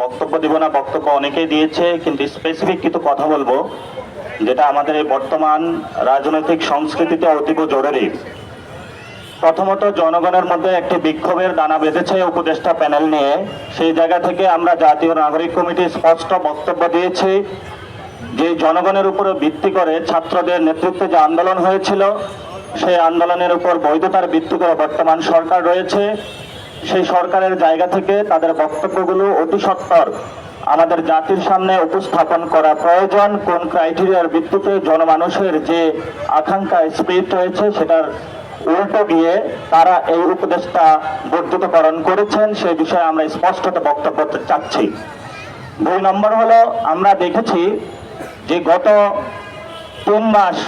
বক্তব্য দিব না, বক্তব্য অনেকেই দিয়েছে, কিন্তু স্পেসিফিক কিছু কথা বলবো যেটা আমাদের এই বর্তমান রাজনৈতিক সংস্কৃতিতে অতীব জরুরি। প্রথমত, জনগণের মধ্যে একটি বিক্ষোভের দানা বেঁধেছে উপদেষ্টা প্যানেল নিয়ে। সেই জায়গা থেকে আমরা জাতীয় নাগরিক কমিটি স্পষ্ট বক্তব্য দিয়েছি যে জনগণের উপরে ভিত্তি করে ছাত্রদের নেতৃত্বে যে আন্দোলন হয়েছিল, সেই আন্দোলনের উপর বৈধতার ভিত্তি করে বর্তমান সরকার রয়েছে। সেই সরকারের জায়গা থেকে তাদের বক্তব্যগুলো অতি সত্বর আমাদের জাতির সামনে উপস্থাপন করা প্রয়োজন। কোন ক্রাইটেরিয়ার ভিত্তিতে জনমানুষের যে আকাঙ্ক্ষা স্পিরিট রয়েছে সেটার উল্টো গিয়ে তারা এই উপদেশটা বর্ধিতকরণ করেছেন, সেই বিষয়ে আমরা স্পষ্টত বক্তব্য চাচ্ছি। 2 নম্বর হলো, আমরা দেখেছি যে গত 3 মাস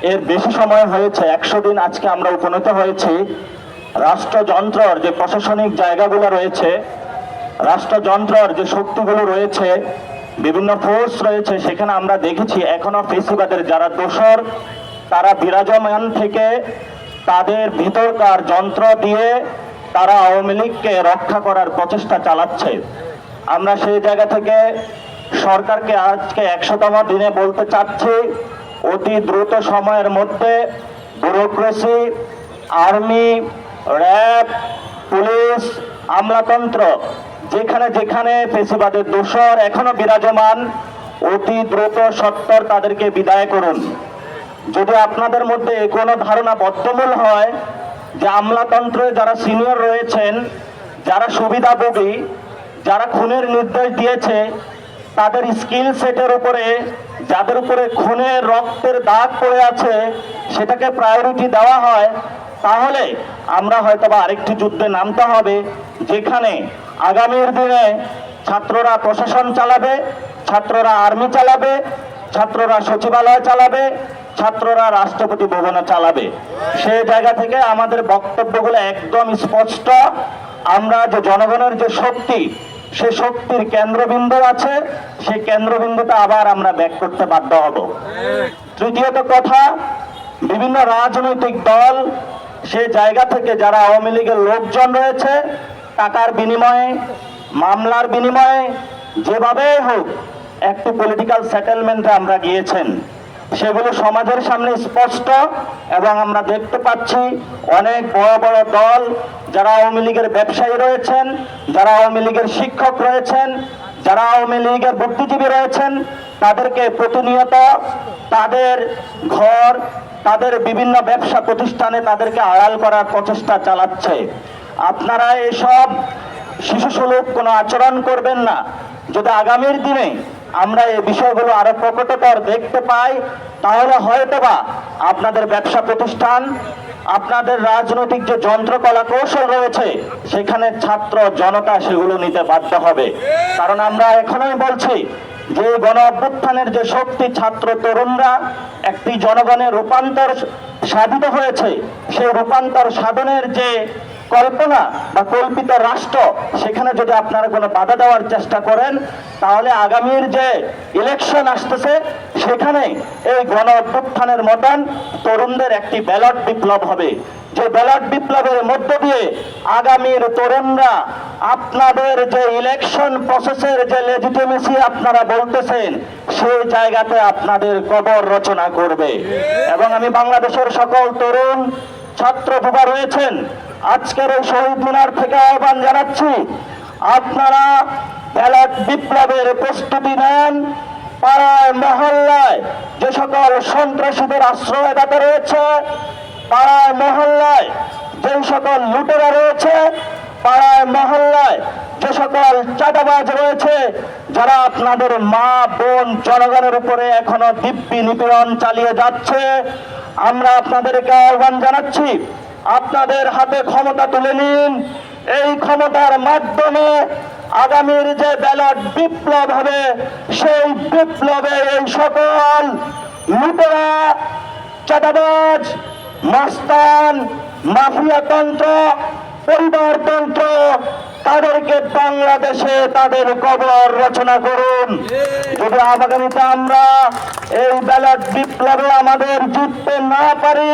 এর বেশি সময় হয়েছে, 100 দিন আজকে আমরা উপনীত হয়েছি। রাষ্ট্রযন্ত্রর যে প্রশাসনিক জায়গাগুলো রয়েছে, রাষ্ট্রযন্ত্রর যে শক্তিগুলো রয়েছে, বিভিন্ন ফোর্স রয়েছে, সেখানে আমরা দেখেছি এখনো ফেসিবাদের যারা দোসর তারা বিরাজমান থেকে তাদের ভিতরকার যন্ত্র দিয়ে তারা আওয়ামী লীগকে রক্ষা করার প্রচেষ্টা চালাচ্ছে। আমরা সেই জায়গা থেকে সরকারকে আজকে 100তম দিনে বলতে চাচ্ছি, অতি দ্রুত সময়ের মধ্যে ব্যুরোক্রেসি, আর্মি, র্যাব, পুলিশ, আমলাতন্ত্র যেখানে যেখানে ফেসিবাদের দোসর এখনো বিরাজমান, অতি দ্রুত সত্বর তাদেরকে বিদায় করুন। যদি আপনাদের মধ্যে কোনো ধারণা বদ্ধমূল হয় যে আমলাতন্ত্রে যারা সিনিয়র রয়েছেন, যারা সুবিধাভোগী, যারা খুনের নির্দেশ দিয়েছে, তাদের স্কিল সেটের উপরে, যাদের উপরে খুনের রক্তের দাগ পড়ে আছে, সেটাকে প্রায়োরিটি দেওয়া হয়, তাহলে আমরা হয়তোবা আরেকটি যুদ্ধে নামতে হবে, যেখানে আগামীর দিনে ছাত্ররা প্রশাসন চালাবে, ছাত্ররা আর্মি চালাবে, ছাত্ররা সচিবালয় চালাবে, ছাত্ররা রাষ্ট্রপতি ভবন চালাবে। সেই জায়গা থেকে আমাদের বক্তব্যগুলো একদম স্পষ্ট। আমরা যে জনগণের যে শক্তি, সে শক্তির কেন্দ্রবিন্দু আছে, সেই কেন্দ্রবিন্দুটা আবার আমরা ব্যাক করতে বাধ্য হব। তৃতীয়ত কথা, বিভিন্ন রাজনৈতিক দল সেই জায়গা থেকে যারা আওয়ামী লীগের লোকজন রয়েছে, টাকার বিনিময়ে, মামলার বিনিময়ে, যেভাবে হোক একটি পলিটিক্যাল সেটেলমেন্টে আমরা গিয়েছেন, সেগুলো সমাজের সামনে স্পষ্ট। এবং আমরা দেখতে পাচ্ছি অনেক বড় বড় দল যারা আওয়ামী লীগের ব্যবসায়ী রয়েছেন, যারা আওয়ামী লীগের শিক্ষক রয়েছেন, যারা আওয়ামী লীগের বুদ্ধিজীবী রয়েছেন, তাদেরকে প্রতিনিয়ত তাদের ঘর, তাদের বিভিন্ন ব্যবসা প্রতিষ্ঠানে তাদেরকে আড়াল করার প্রচেষ্টা চালাচ্ছে। আপনারা এসব শিশুসুলভ কোনো আচরণ করবেন না। যদি আগামীর দিনে আমরা এই বিষয়গুলো আরো প্রকটতর দেখতে পাই, তাহলে হয়তোবা আপনাদের ব্যবসা প্রতিষ্ঠান, আপনাদের রাজনৈতিক যে যন্ত্রকলা কৌশল রয়েছে, সেখানে ছাত্র জনতা সেগুলো নিতে বাধ্য হবে। কারণ আমরা এখনোই বলছি যে গণ অভ্যুত্থানের যে শক্তি, ছাত্র তরুণরা একটি জনগণের রূপান্তর সাধিত হয়েছে, সেই রূপান্তর সাধনের যে কল্পনা বা কল্পিত রাষ্ট্র, সেখানে যদি আপনারা কোনো বাধা দেওয়ার চেষ্টা করেন, তাহলে আগামীর যে ইলেকশন আসতেছে, সেখানে এই গণ অভ্যুত্থানের মতন তরুণদের একটি ব্যালট বিপ্লব হবে। যে ব্যালট বিপ্লবের মধ্য দিয়ে আগামীর তরুণরা আপনাদের যে ইলেকশন প্রসেসের যে লেজিটিমেসি আপনারা বলতেছেন, সেই জায়গাতে আপনাদের কবর রচনা করবে। এবং আমি বাংলাদেশের সকল তরুণ ছাত্র যুবা রয়েছেন, আজকের এই শহীদ মিনার থেকে আহ্বান জানাচ্ছি, আপনারা ব্যালট বিপ্লবের প্রস্তুতি নেন। পাড়ায় মহল্লায় যে সকল সন্ত্রাসীদের আশ্রয়দাতা রয়েছে, পাড়ায় মহল্লায় যে সকল লুটেরা রয়েছে, পাড়ায় মহল্লায় যে সকল চাঁদাবাজ রয়েছে, যারা আপনাদের মা বোন জনগণের উপরে এখনো দিব্যি নিপীড়ন চালিয়ে যাচ্ছে, আমরা আপনাদেরকে আহ্বান জানাচ্ছি, আপনাদের হাতে ক্ষমতা তুলে নিন। এই ক্ষমতার মাধ্যমে আগামীর যে ব্যালট বিপ্লব হবে, সেই বিপ্লবে এই সকল লুটেরা, চাঁদাবাজ, মাস্তান, মাফিয়াতন্ত্র, পরিবারতন্ত্র, তাদেরকে বাংলাদেশে তাদের কবর রচনা করুন। যদি আগামীতে আমরা এই ব্যালট বিপ্লবে আমাদের জিততে না পারি,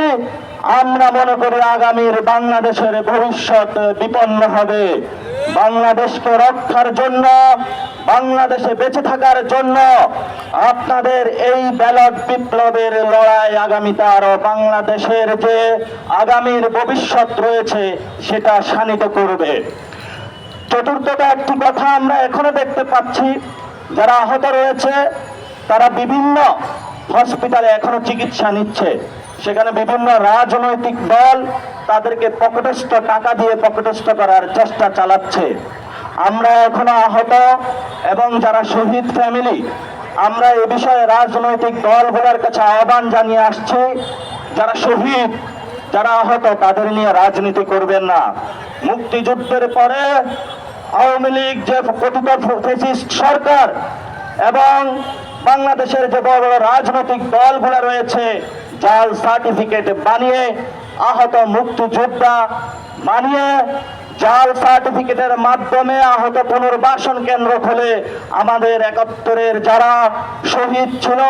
আমরা মনে করি আগামীর বাংলাদেশের ভবিষ্যৎ বিপন্ন হবে। বাংলাদেশকে রক্ষার জন্য, বাংলাদেশে বেঁচে থাকার জন্য আপনাদের এই ব্যালট বিপ্লবের লড়াই আগামীতে আরো বাংলাদেশের যে আগামীর ভবিষ্যৎ রয়েছে সেটা শানিত করবে। চতুর্থত একটি কথা আমরা এখনো দেখতে পাচ্ছি, যারা আহত রয়েছে তারা বিভিন্ন হসপিটালে এখনো চিকিৎসা নিচ্ছে। সেখানে বিভিন্ন রাজনৈতিক দল তাদেরকে পকেটস্থ টাকা দিয়ে পকেটস্থ করার চেষ্টা চালাচ্ছে। আমরা এখনো আহত এবং যারা শহীদ ফ্যামিলি, আমরা এ বিষয়ে রাজনৈতিক দলগুলোর কাছে আহ্বান জানিয়ে আসছি, যারা শহীদ, যারা আহত, তাদের নিয়ে রাজনীতি করবেন না। মুক্তিযুদ্ধের পরে আওয়ামী লীগ যে কথিত ফ্যাসিস্ট সরকার এবং বাংলাদেশের যে বড় বড় রাজনৈতিক দলগুলো রয়েছে, জাল সার্টিফিকেট বানিয়ে আহত মুক্তিযোদ্ধা বানিয়ে জাল সার্টিফিকেটের মাধ্যমে আহত পুনর্বাসন কেন্দ্র খুলে আমাদের 71-এর যারা শহীদ ছিল,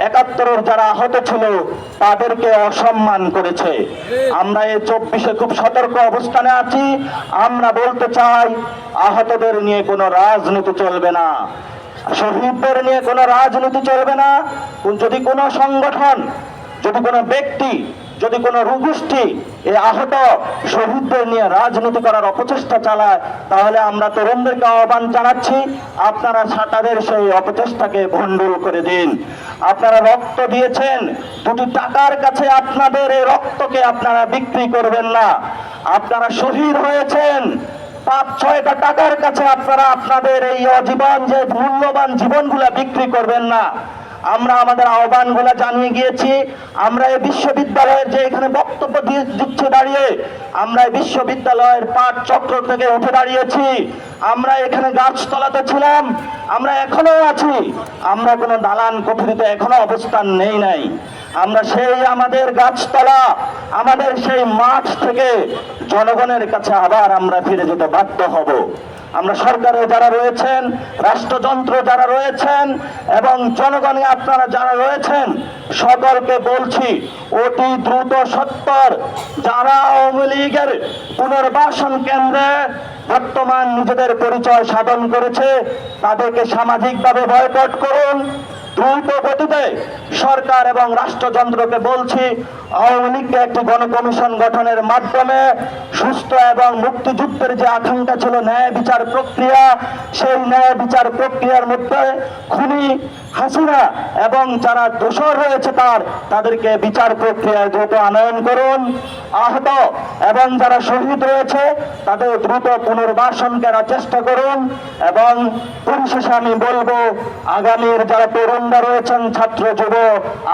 71-এর যারা আহত ছিল, তাদেরকে অসম্মান করেছে। আমরা এই 24-এ খুব সতর্ক অবস্থানে আছি। আমরা বলতে চাই, আহতদের নিয়ে কোনো রাজনীতি চলবে না, শহীদদের নিয়ে কোনো রাজনীতি চলবে না। যদি কোনো সংগঠন, যদি কোনো ব্যক্তি, যদি কোনো গোষ্ঠী এই আহত শহীদদের নিয়ে রাজনীতি করার অপচেষ্টা চালায়, তাহলে আমরা তরুণদেরকে আহ্বান জানাচ্ছি, আপনারা তাদের সেই অপচেষ্টাকে ভণ্ডুল করে দিন। আপনারা রক্ত দিয়েছেন, দুটি টাকার কাছে আপনাদের এই রক্তকে আপনারা বিক্রি করবেন না। আপনারা শহীদ হয়েছেন, 5-6টা টাকার কাছে আপনারা আপনাদের এই অজীবন যে মূল্যবান জীবনগুলা বিক্রি করবেন না। আমরা আমাদের আহ্বানগুলো জানিয়ে গিয়েছি। আমরা এই বিশ্ববিদ্যালয়ের যে এখানে বক্তব্য দিচ্ছে দাঁড়িয়ে, আমরা এই বিশ্ববিদ্যালয়ের পাঠ চক্র থেকে উঠে দাঁড়িয়েছি। আমরা এখানে গাছতলাতে ছিলাম, আমরা এখনো আছি। আমরা কোনো দালান কোঠরিতে এখনো অবস্থান নেই নাই। আমরা সেই আমাদের গাছতলা, আমাদের সেই মাঠ থেকে জনগণের কাছে আবার আমরা ফিরে যেতে বাধ্য হব। আমরা সরকারে যারা রয়েছেন, রাষ্ট্রযন্ত্র যারা রয়েছেন এবং জনগণে আপনারা যারা রয়েছেন, সকলকে বলছি, অতি দ্রুত সত্তর যারা আওয়ামী লীগের পুনর্বাসন কেন্দ্রে বর্তমান নিজেদের পরিচয় সাধন করেছে, তাদেরকে সামাজিকভাবে বয়কট করুন। দ্রুত গতিতে সরকার এবং রাষ্ট্রযন্ত্রকে বলছি, আওয়ামী লীগকে একটি গণকমিশন গঠনের মাধ্যমে সুস্থ এবং মুক্তিযুদ্ধের যে আকাঙ্ক্ষা ছিল ন্যায় বিচার প্রক্রিয়া, সেই ন্যায় বিচার প্রক্রিয়ার মধ্যে খুনি হাসিনা এবং যারা দোষর রয়েছে তাদেরকে বিচার প্রক্রিয়ায় দ্রুত আনয়ন করুন। আহত এবং যারা শহীদ রয়েছে তাদের দ্রুত পুনর্বাসন করার চেষ্টা করুন। এবং পরিশেষে আমি বলবো, আগামীর যারা তরুণরা রয়েছেন, ছাত্র যুব,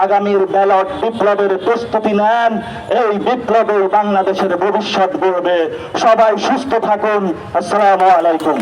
আগামীর ব্যালট বিপ্লবের প্রস্তুতি নেন। এই বিপ্লবে বাংলাদেশের ভবিষ্যৎ গড়বে। সবাই সুস্থ থাকুন। আসসালামু আলাইকুম।